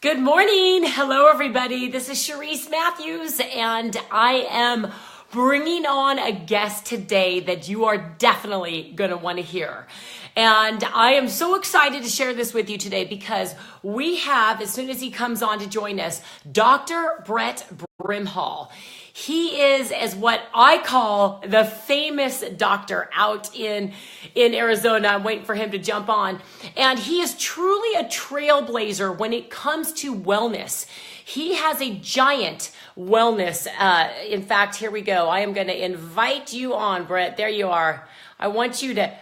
Good morning. Hello, everybody. This is Cherise Matthews, and I am bringing on a guest today that you are definitely going to want to hear. And I am so excited to share this with you today because we have, as soon as he comes on to join us, Dr. Brett Brimhall. He is, as what I call, the famous doctor out in Arizona. I'm waiting for him to jump on. And he is truly a trailblazer when it comes to wellness. He has a giant wellness. In fact, here we go. I am going to invite you on, Brett. There you are. I want you to...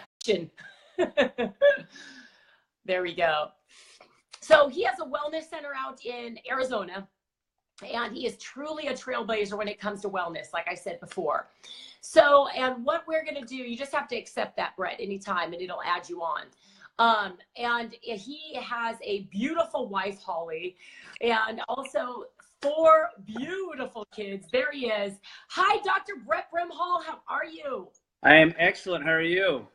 There we go. So he has a wellness center out in Arizona. And he is truly a trailblazer when it comes to wellness, like I said before. So, and what we're going to do, you just have to accept that, Brett, anytime, and it'll add you on. And he has a beautiful wife, Holly, and also 4 beautiful kids. There he is. Hi, Dr. Brett Brimhall. How are you? I am excellent. How are you?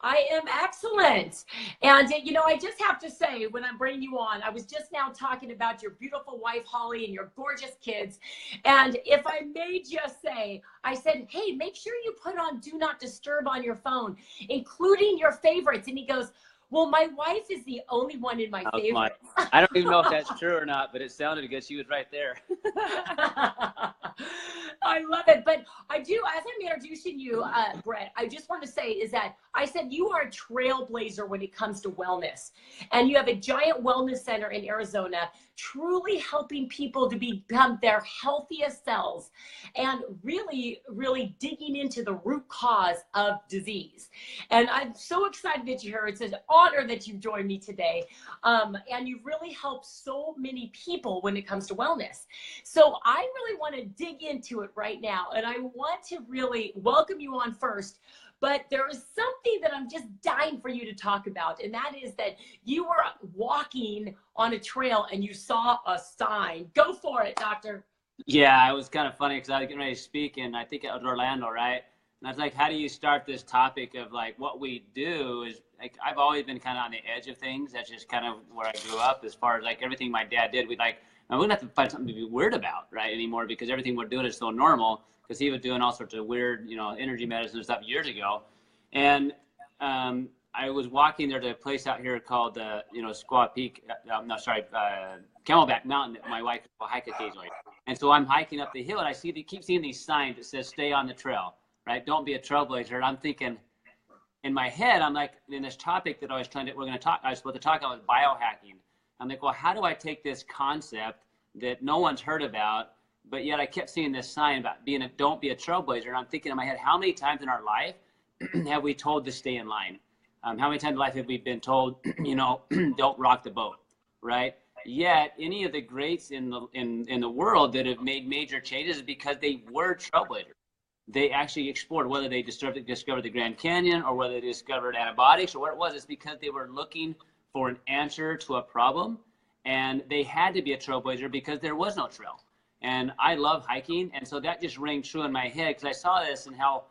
I am excellent. And, you know, I just have to say, when I'm bringing you on, I was just now talking about your beautiful wife, Holly, and your gorgeous kids. And if I may just say, I said, hey, make sure you put on Do Not Disturb on your phone, including your favorites. And he goes, well, my wife is the only one in my favorites. I don't even know if that's true or not, but it sounded good. She was right there. I love it. But I do, as I'm introducing you, Brett, I just want to say is that I said you are a trailblazer when it comes to wellness. And you have a giant wellness center in Arizona, truly helping people to become their healthiest selves and really, really digging into the root cause of disease. And I'm so excited that you're here. It's an honor that you've joined me today. And you've really helped so many people when it comes to wellness. So I really want to dig into it right now. And I want to really welcome you on first. But there is something that I'm just dying for you to talk about. And that is that you were walking on a trail and you saw a sign. Go for it, doctor. Yeah, it was kind of funny because I was getting ready to speak, and I think it was Orlando, right? And I was like, how do you start this topic of like what we do is like, I've always been kind of on the edge of things. That's just kind of where I grew up as far as like everything my dad did. We like, we wouldn't have to find something to be weird about, right, anymore, because everything we're doing is so normal, because he was doing all sorts of weird, you know, energy medicine and stuff years ago. And I was walking there to a place out here called, Squaw Peak, Camelback Mountain that my wife will hike occasionally. And so I'm hiking up the hill and I keep seeing these signs that says, stay on the trail, right? Don't be a trailblazer. And I'm thinking in my head, I'm like, in this topic that I was supposed to talk about was biohacking. I'm like, well, how do I take this concept that no one's heard about, but yet I kept seeing this sign about don't be a trailblazer. And I'm thinking in my head, how many times in our life have we told to stay in line? How many times in life have we been told, don't rock the boat, right? Yet any of the greats in the world that have made major changes is because they were trailblazers. They actually explored, whether they discovered the Grand Canyon or whether they discovered antibiotics or what it was. It's because they were looking for an answer to a problem, and they had to be a trailblazer because there was no trail. And I love hiking, and so that just rang true in my head because I saw this and how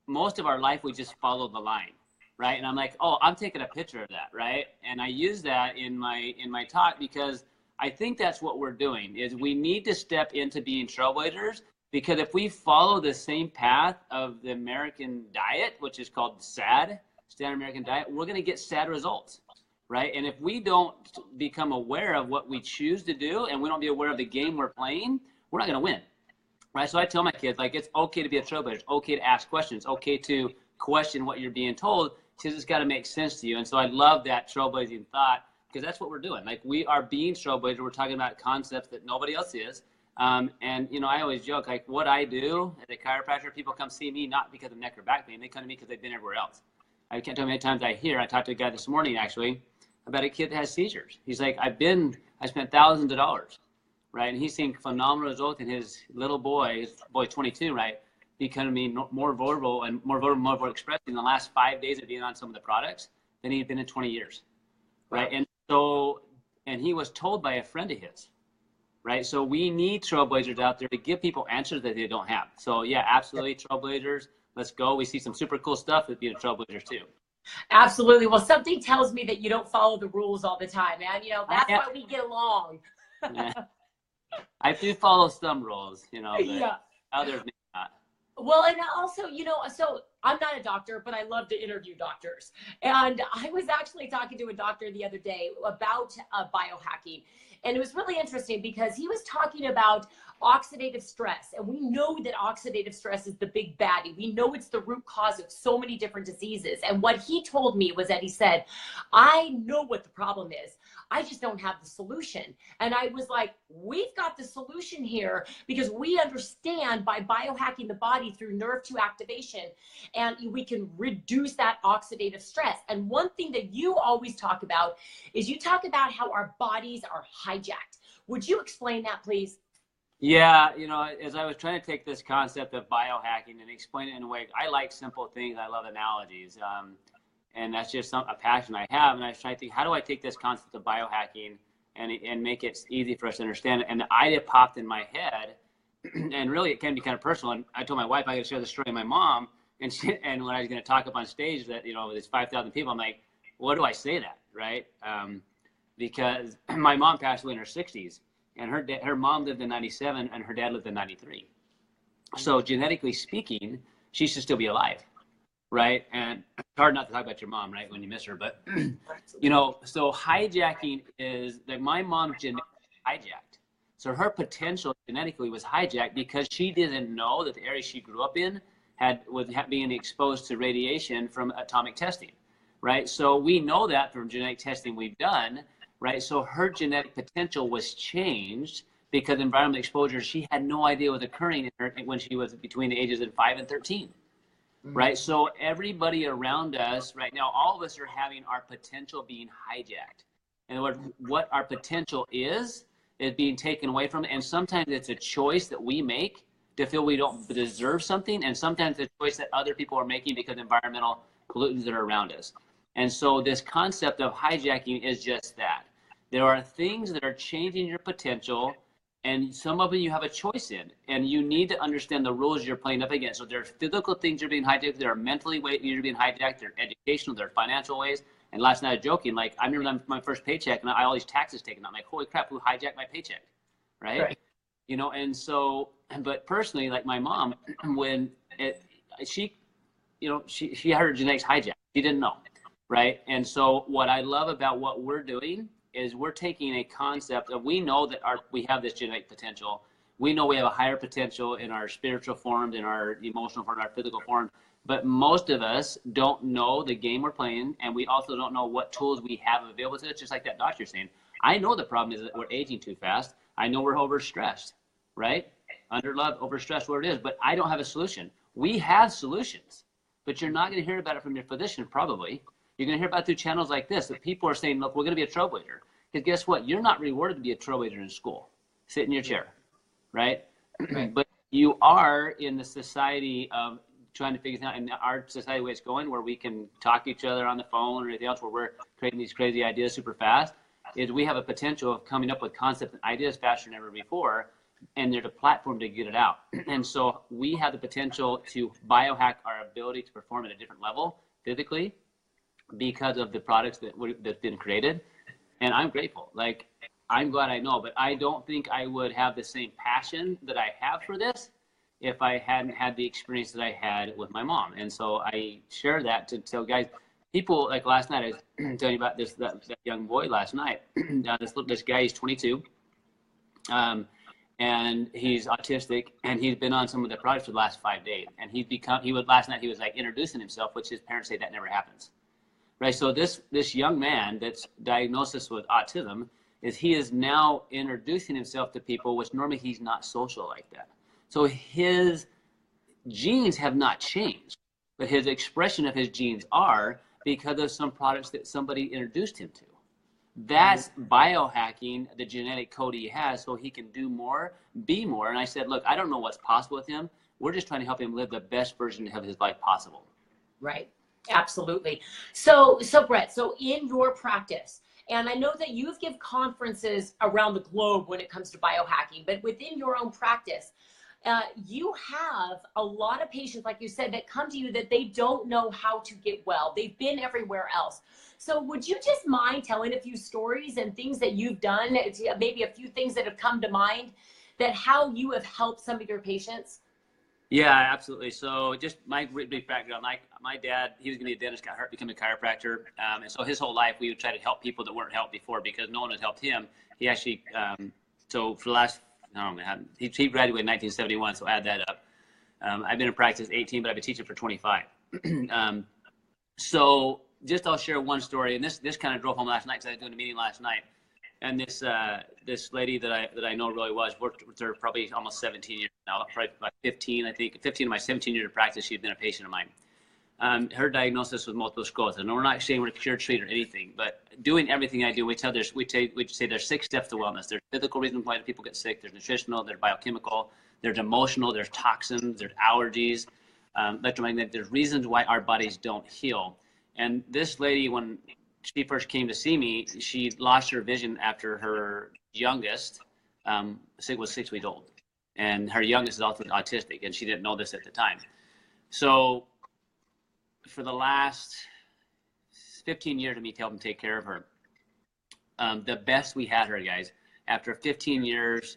most of our life we just followed the line, right? And I'm like, oh, I'm taking a picture of that, right? And I use that in my talk because I think that's what we're doing is we need to step into being trailblazers, because if we follow the same path of the American diet, which is called SAD, Standard American Diet, we're going to get sad results, right? And if we don't become aware of what we choose to do and we don't be aware of the game we're playing, we're not going to win. Right, so I tell my kids, like, it's okay to be a trailblazer. It's okay to ask questions. It's okay to question what you're being told, because it's got to make sense to you. And so I love that trailblazing thought, because that's what we're doing. Like, we are being trailblazers. We're talking about concepts that nobody else is. And, I always joke, like, what I do as a chiropractor, people come see me not because of neck or back pain. They come to me because they've been everywhere else. I can't tell you how many times I talked to a guy this morning, actually, about a kid that has seizures. He's like, I spent thousands of dollars. Right, and he's seeing phenomenal results in his little boy, 22, right, becoming more vulnerable and more expressive in the last 5 days of being on some of the products than he'd been in 20 years, right? Wow. And he was told by a friend of his, right? So we need trailblazers out there to give people answers that they don't have. So yeah, absolutely, trailblazers. Let's go. We see some super cool stuff with being trailblazers too. Absolutely. Well, something tells me that you don't follow the rules all the time, man. That's why we get along. Yeah. I do follow some rules, you know, but Yeah. others may not. Well, and also, so I'm not a doctor, but I love to interview doctors. And I was actually talking to a doctor the other day about biohacking. And it was really interesting because he was talking about oxidative stress. And we know that oxidative stress is the big baddie. We know it's the root cause of so many different diseases. And what he told me was that he said, I know what the problem is. I just don't have the solution. And I was like, we've got the solution here because we understand by biohacking the body through nerve 2 activation, and we can reduce that oxidative stress. And one thing that you always talk about is you talk about how our bodies are hijacked. Would you explain that, please? Yeah, you know, as I was trying to take this concept of biohacking and explain it in a way, I like simple things. I love analogies. And that's just a passion I have. And I was trying to think, how do I take this concept of biohacking and make it easy for us to understand it? And the idea popped in my head, and really it can be kind of personal. And I told my wife I could share the story of my mom, and when I was going to talk up on stage that, you know, with these 5,000 people, I'm like, what do I say that, right? Because my mom passed away in her 60s, and her mom lived in 97, and her dad lived in 93. So genetically speaking, she should still be alive. Right. And it's hard not to talk about your mom, right, when you miss her. But, you know, so hijacking is that my mom genetically hijacked. So her potential genetically was hijacked because she didn't know that the area she grew up in was being exposed to radiation from atomic testing. Right. So we know that from genetic testing we've done. Right. So her genetic potential was changed because environmental exposure, she had no idea was occurring in her when she was between the ages of 5 and 13. Right. So everybody around us right now, all of us are having our potential being hijacked. And what our potential is being taken away from. And sometimes it's a choice that we make to feel we don't deserve something. And sometimes it's a choice that other people are making because of environmental pollutants that are around us. And so this concept of hijacking is just that. There are things that are changing your potential, and some of them you have a choice in, and you need to understand the rules you're playing up against. So there are physical things you're being hijacked. There are mentally ways you're being hijacked. There are educational. There are financial ways. And last night I was joking, like I remember my first paycheck, and I had all these taxes taken out. I'm like, holy crap, who hijacked my paycheck, right? You know, and so, but personally, like my mom, when she had her genetics hijacked. She didn't know, right? And so what I love about what we're doing is we're taking a concept of, we know that we have this genetic potential. We know we have a higher potential in our spiritual form, in our emotional form, in our physical form. But most of us don't know the game we're playing, and we also don't know what tools we have available to us, just like that doctor saying. I know the problem is that we're aging too fast. I know we're overstressed, right? Underloved, overstressed, what it is, but I don't have a solution. We have solutions, but you're not going to hear about it from your physician, probably. You're going to hear about it through channels like this, that people are saying, look, we're going to be a trailblazer. Because guess what? You're not rewarded to be a trailblazer in school. Sit in your chair, right? But you are in the society of trying to figure out, in our society, the way it's going, where we can talk to each other on the phone or anything else, where we're creating these crazy ideas super fast, is we have a potential of coming up with concepts and ideas faster than ever before, and there's a platform to get it out. And so we have the potential to biohack our ability to perform at a different level physically because of the products that's been created. And I'm grateful. Like, I'm glad I know, but I don't think I would have the same passion that I have for this if I hadn't had the experience that I had with my mom. And so I share that to tell guys, people, like last night, I was telling you about that young boy last night. This guy, he's 22, and he's autistic, and he's been on some of the products for the last 5 days. And last night he was like introducing himself, which his parents say that never happens. Right, so this young man that's diagnosed with autism he is now introducing himself to people, which normally he's not social like that. So his genes have not changed, but his expression of his genes are because of some products that somebody introduced him to. That's biohacking the genetic code he has so he can do more, be more. And I said, look, I don't know what's possible with him. We're just trying to help him live the best version of his life possible. Right. Absolutely. So Brett, so in your practice, and I know that you've given conferences around the globe when it comes to biohacking, but within your own practice, you have a lot of patients, like you said, that come to you that they don't know how to get well. They've been everywhere else. So would you just mind telling a few stories and things that you've done, maybe a few things that have come to mind, that how you have helped some of your patients? Yeah, absolutely. So just my brief background, my dad, he was going to be a dentist, got hurt, became a chiropractor. And so his whole life, we would try to help people that weren't helped before because no one had helped him. He actually, so for the last, I don't know, he graduated in 1971, so add that up. I've been in practice 18, but I've been teaching for 25. So just I'll share one story, and this kind of drove home last night because I was doing a meeting last night. And this lady that I know really well, worked with her probably almost 17 years now, probably about 15, I think. 15 of my 17 years of practice, she'd been a patient of mine. Her diagnosis was multiple sclerosis. And we're not saying we're cure, treat, or anything, but doing everything I do, we say there's 6 steps to wellness. There's physical reasons why people get sick. There's nutritional. There's biochemical. There's emotional. There's toxins. There's allergies. Electromagnetic. There's reasons why our bodies don't heal. And this lady, when she first came to see me, she lost her vision after her youngest was 6 weeks old. And her youngest is also autistic, and she didn't know this at the time. So for the last 15 years of me helping take care of her, the best we had her, guys, after 15 years,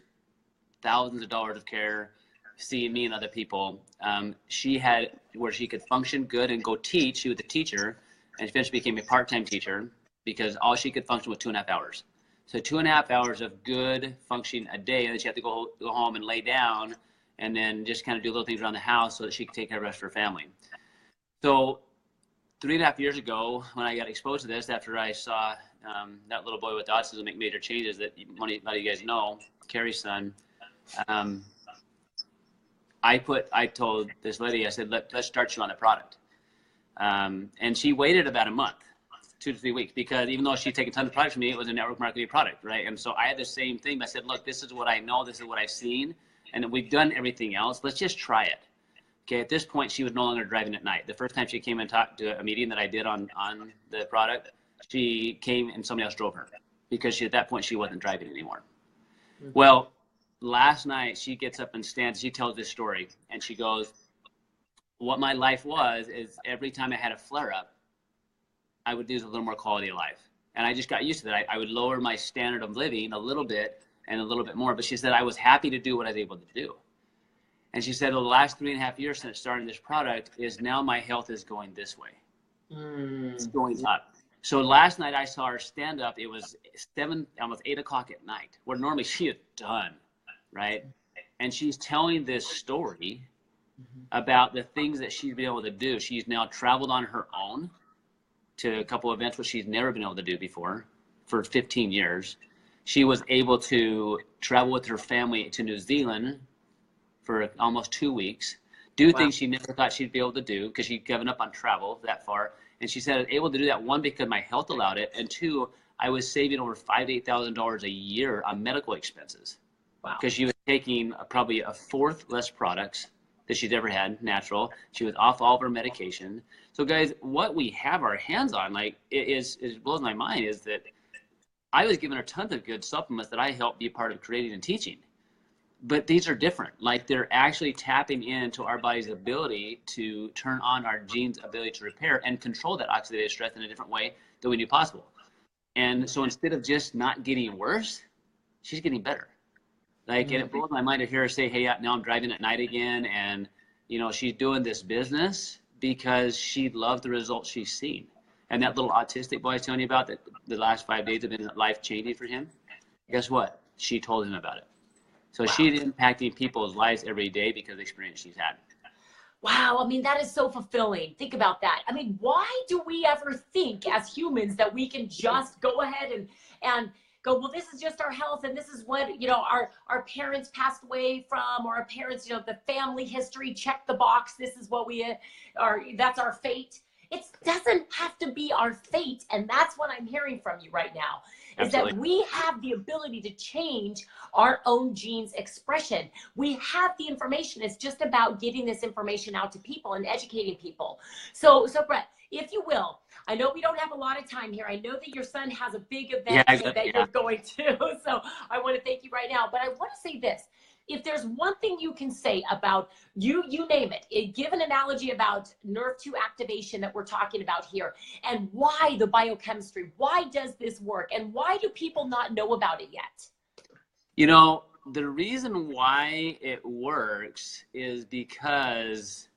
thousands of dollars of care, seeing me and other people, she had where she could function good and go teach. She was a teacher. And she eventually became a part-time teacher because all she could function was 2.5 hours. So 2.5 hours of good functioning a day, and then she had to go home and lay down and then just kind of do little things around the house so that she could take care of the rest of her family. So 3.5 years ago, when I got exposed to this, after I saw that little boy with autism make major changes that a lot of you guys know, Carrie's son, I told this lady, I said, let's start you on the product. And she waited about a month, 2 to 3 weeks, because even though she'd taken tons of products from me, it was a network marketing product, right? And so I had the same thing. I said, look, this is what I know. This is what I've seen. And we've done everything else. Let's just try it. Okay, at this point, she was no longer driving at night. The first time she came and talked to a meeting that I did on the product, she came and somebody else drove her because at that point, she wasn't driving anymore. Mm-hmm. Well, last night, she gets up and stands. She tells this story, and she goes, what my life was is every time I had a flare-up, I would lose a little more quality of life. And I just got used to that. I would lower my standard of living a little bit and a little bit more. But she said I was happy to do what I was able to do. And she said, well, the last 3.5 years since starting this product is now my health is going this way. It's going up. So last night I saw her stand up. It was almost 8 o'clock at night, where normally she is done, right? And she's telling this story about the things that she's been able to do. She's now traveled on her own to a couple of events which she's never been able to do before for 15 years. She was able to travel with her family to New Zealand for almost 2 weeks, do things she never thought she'd be able to do because she'd given up on travel that far. And she said I was able to do that, one, because my health allowed it, and two, I was saving over $5,000 to $8,000 a year on medical expenses. Wow. Because she was taking probably a fourth less products that she's ever had, natural. She was off all of her medication. So guys, what we have our hands on, like, it blows my mind, is that I was given her tons of good supplements that I helped be part of creating and teaching. But these are different. Like, they're actually tapping into our body's ability to turn on our genes' ability to repair and control that oxidative stress in a different way than we knew possible. And so instead of just not getting worse, she's getting better. Like, and it blows my mind to hear her say, hey, now I'm driving at night again. And, you know, she's doing this business because she loved the results she's seen. And that little autistic boy I was telling you about, that the last 5 days have been life-changing for him, guess what? She told him about it. So she's impacting people's lives every day because of the experience she's had. Wow. I mean, that is so fulfilling. Think about that. I mean, why do we ever think as humans that we can just go ahead and go, well, this is just our health, and this is what, you know, our parents passed away from, or our parents, you know, the family history, check the box, this is what we are, that's our fate. It doesn't have to be our fate. And that's what I'm hearing from you right now, is Absolutely. That we have the ability to change our own genes expression. We have the information. It's just about getting this information out to people and educating people. So Brett, if you will, I know we don't have a lot of time here. I know that your son has a big event that you're going to. So I want to thank you right now. But I want to say this. if there's one thing you can say about you name it, give an analogy about nerve 2 activation that we're talking about here, and why the biochemistry, why does this work, and why do people not know about it yet? You know, the reason why it works is because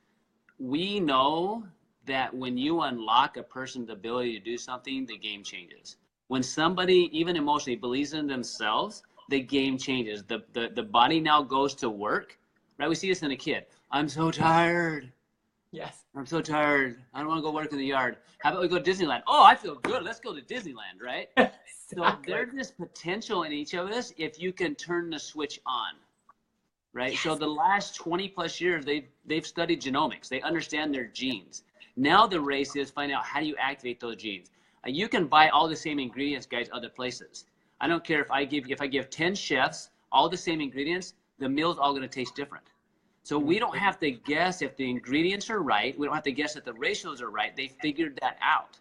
we know that when you unlock a person's ability to do something, the game changes. When somebody, even emotionally, believes in themselves, the game changes. The body now goes to work, right? We see this in a kid. I'm so tired. Yes. I'm so tired. I don't want to go work in the yard. How about we go to Disneyland? Oh, I feel good. Let's go to Disneyland, right? Exactly. So there's this potential in each of us if you can turn the switch on, right? Yes. So the last 20 plus years, they've studied genomics. They understand their genes. Now the race is find out how do you activate those genes. You can buy all the same ingredients, guys, other places. I don't care if I give 10 chefs all the same ingredients, the meal's all going to taste different. So we don't have to guess if the ingredients are right. We don't have to guess if the ratios are right. They figured that out,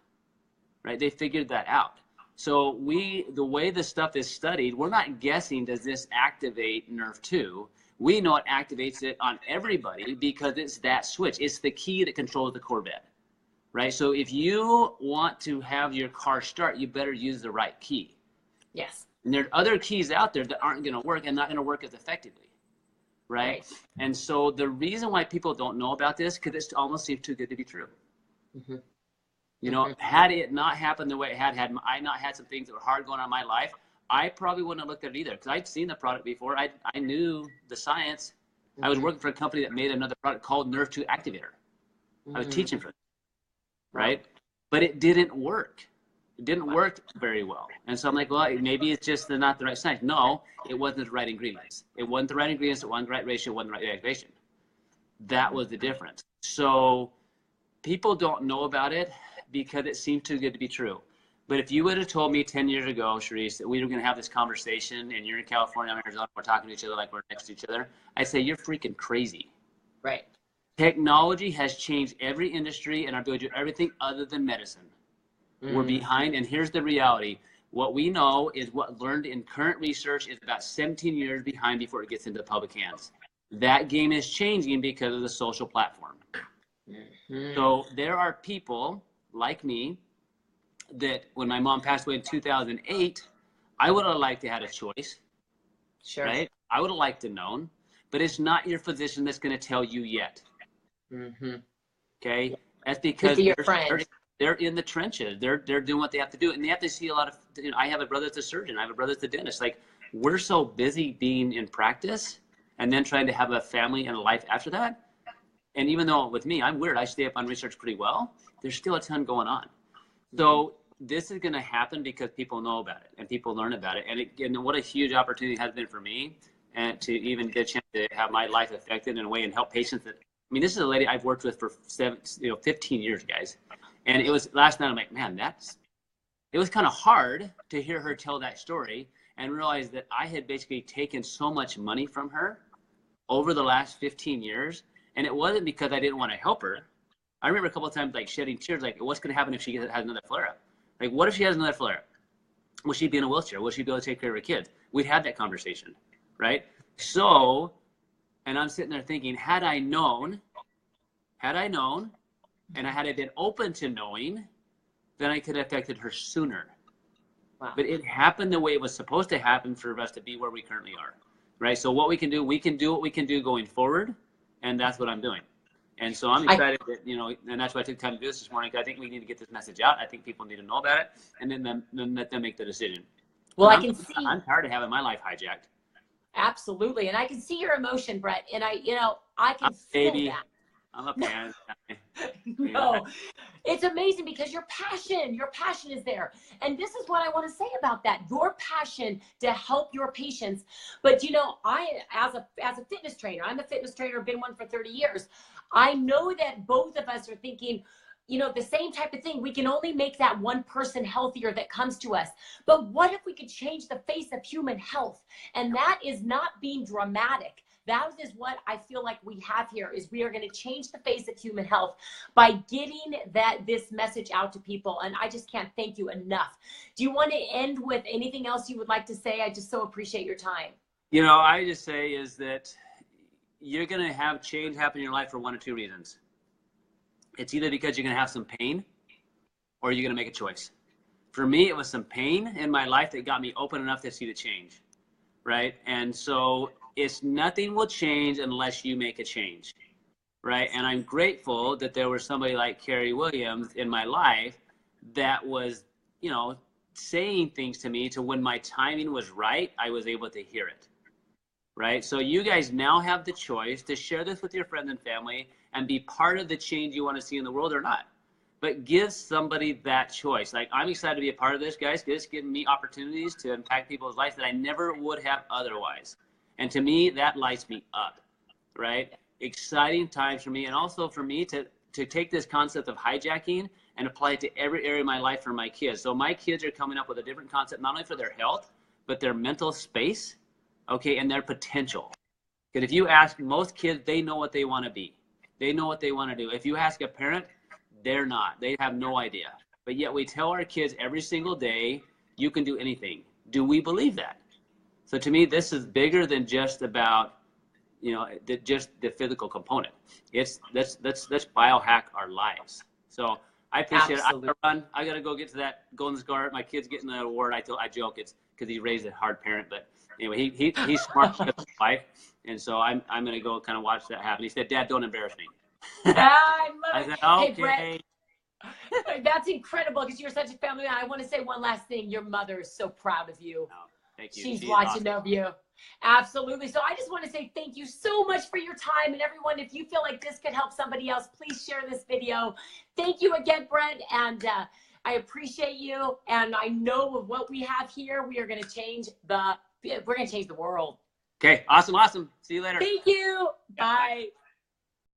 right? They figured that out. So the way the stuff is studied, we're not guessing, does this activate nerve 2? We know it activates it on everybody because it's that switch. It's the key that controls the Corvette, right? So if you want to have your car start, you better use the right key. Yes. And there are other keys out there that aren't going to work and not going to work as effectively, right? And so the reason why people don't know about this, because it almost seems too good to be true. Mm-hmm. You know, had it not happened the way it had I not had some things that were hard going on in my life, I probably wouldn't have looked at it either, because I'd seen the product before. I knew the science. Mm-hmm. I was working for a company that made another product called Nerve 2 Activator. Mm-hmm. I was teaching for it, right? But it didn't work. It didn't work very well. And so I'm like, well, maybe it's just not the right science. No, it wasn't the right ingredients. It wasn't the right ingredients. It wasn't the right ratio. It wasn't the right activation. That was the difference. So people don't know about it because it seemed too good to be true. But if you would have told me 10 years ago, Cherise, that we were going to have this conversation and you're in California, I'm in Arizona, we're talking to each other like we're next to each other, I'd say you're freaking crazy. Right. Technology has changed every industry and our ability to do everything other than medicine. We're behind, and here's the reality. What we know is what learned in current research is about 17 years behind before it gets into the public hands. That game is changing because of the social platform. So there are people like me that when my mom passed away in 2008, I would have liked to have a choice. Sure. Right? I would have liked to known, but it's not your physician that's going to tell you yet. Okay? That's because they're in the trenches. They're doing what they have to do. And they have to see a lot of, you know, I have a brother that's a surgeon. I have a brother that's a dentist. Like, we're so busy being in practice and then trying to have a family and a life after that. And even though with me, I'm weird, I stay up on research pretty well, there's still a ton going on. So this is going to happen because people know about it and people learn about it. And what a huge opportunity it has been for me and to even get a chance to have my life affected in a way and help patients that, I mean, this is a lady I've worked with for 15 years, guys. And it was last night, I'm like, man, it was kind of hard to hear her tell that story and realize that I had basically taken so much money from her over the last 15 years. And it wasn't because I didn't want to help her. I remember a couple of times like shedding tears, like what's going to happen if she has another flare-up? Like, what if she has another flare-up? Will she be in a wheelchair? Will she be able to take care of her kids? We'd had that conversation, right? So, and I'm sitting there thinking, had I known, and had I been open to knowing, then I could have affected her sooner. Wow. But it happened the way it was supposed to happen for us to be where we currently are, right? So what we can do what we can do going forward, and that's what I'm doing. And so I'm excited that, you know, and that's why I took time to do this morning, because I think we need to get this message out. I think people need to know about it, and then let them make the decision. Well, I'm tired of having my life hijacked. Absolutely. And I can see your emotion, Brett. And I can feel that. I'm a parent. No, it's amazing because your passion is there. And this is what I want to say about that. Your passion to help your patients. But, you know, I, as a fitness trainer, I'm a fitness trainer, been one for 30 years. I know that both of us are thinking, you know, the same type of thing. We can only make that one person healthier that comes to us. But what if we could change the face of human health? And that is not being dramatic. That is what I feel like we have here, is we are going to change the face of human health by getting this message out to people. And I just can't thank you enough. Do you want to end with anything else you would like to say? I just so appreciate your time. You know, I just say is that you're going to have change happen in your life for one or two reasons. It's either because you're going to have some pain or you're going to make a choice. For me, it was some pain in my life that got me open enough to see the change, right? And so it's nothing will change unless you make a change, right? And I'm grateful that there was somebody like Carrie Williams in my life that was, you know, saying things to me to when my timing was right, I was able to hear it. Right? So you guys now have the choice to share this with your friends and family and be part of the change you want to see in the world or not. But give somebody that choice. Like, I'm excited to be a part of this, guys. It's giving me opportunities to impact people's lives that I never would have otherwise. And to me, that lights me up, right? Exciting times for me. And also for me to take this concept of hijacking and apply it to every area of my life for my kids. So my kids are coming up with a different concept, not only for their health, but their mental space. Okay, and their potential. Because if you ask most kids, they know what they want to be. They know what they want to do. If you ask a parent, they're not. They have no idea. But yet we tell our kids every single day, you can do anything. Do we believe that? So to me, this is bigger than just about, you know, just the physical component. It's let's biohack our lives. So I appreciate Absolutely. it. I gotta run. I gotta go get to that golden scar. My kid's getting the award. I joke it's because he raised a hard parent, but anyway, he's smart because of his life, and so I'm gonna go kind of watch that happen. He said, "Dad, don't embarrass me." I love I it. said, Hey, "Okay." Brett, that's incredible because you're such a family man. I want to say one last thing. Your mother is so proud of you. Oh, thank you. She's She is watching awesome. of you. Absolutely. So I just want to say thank you so much for your time. And everyone, if you feel like this could help somebody else, please share this video. Thank you again, Brett. And I appreciate you. And I know with what we have here, we're going to change the world. Okay, awesome. See you later. Thank you. Yeah, bye.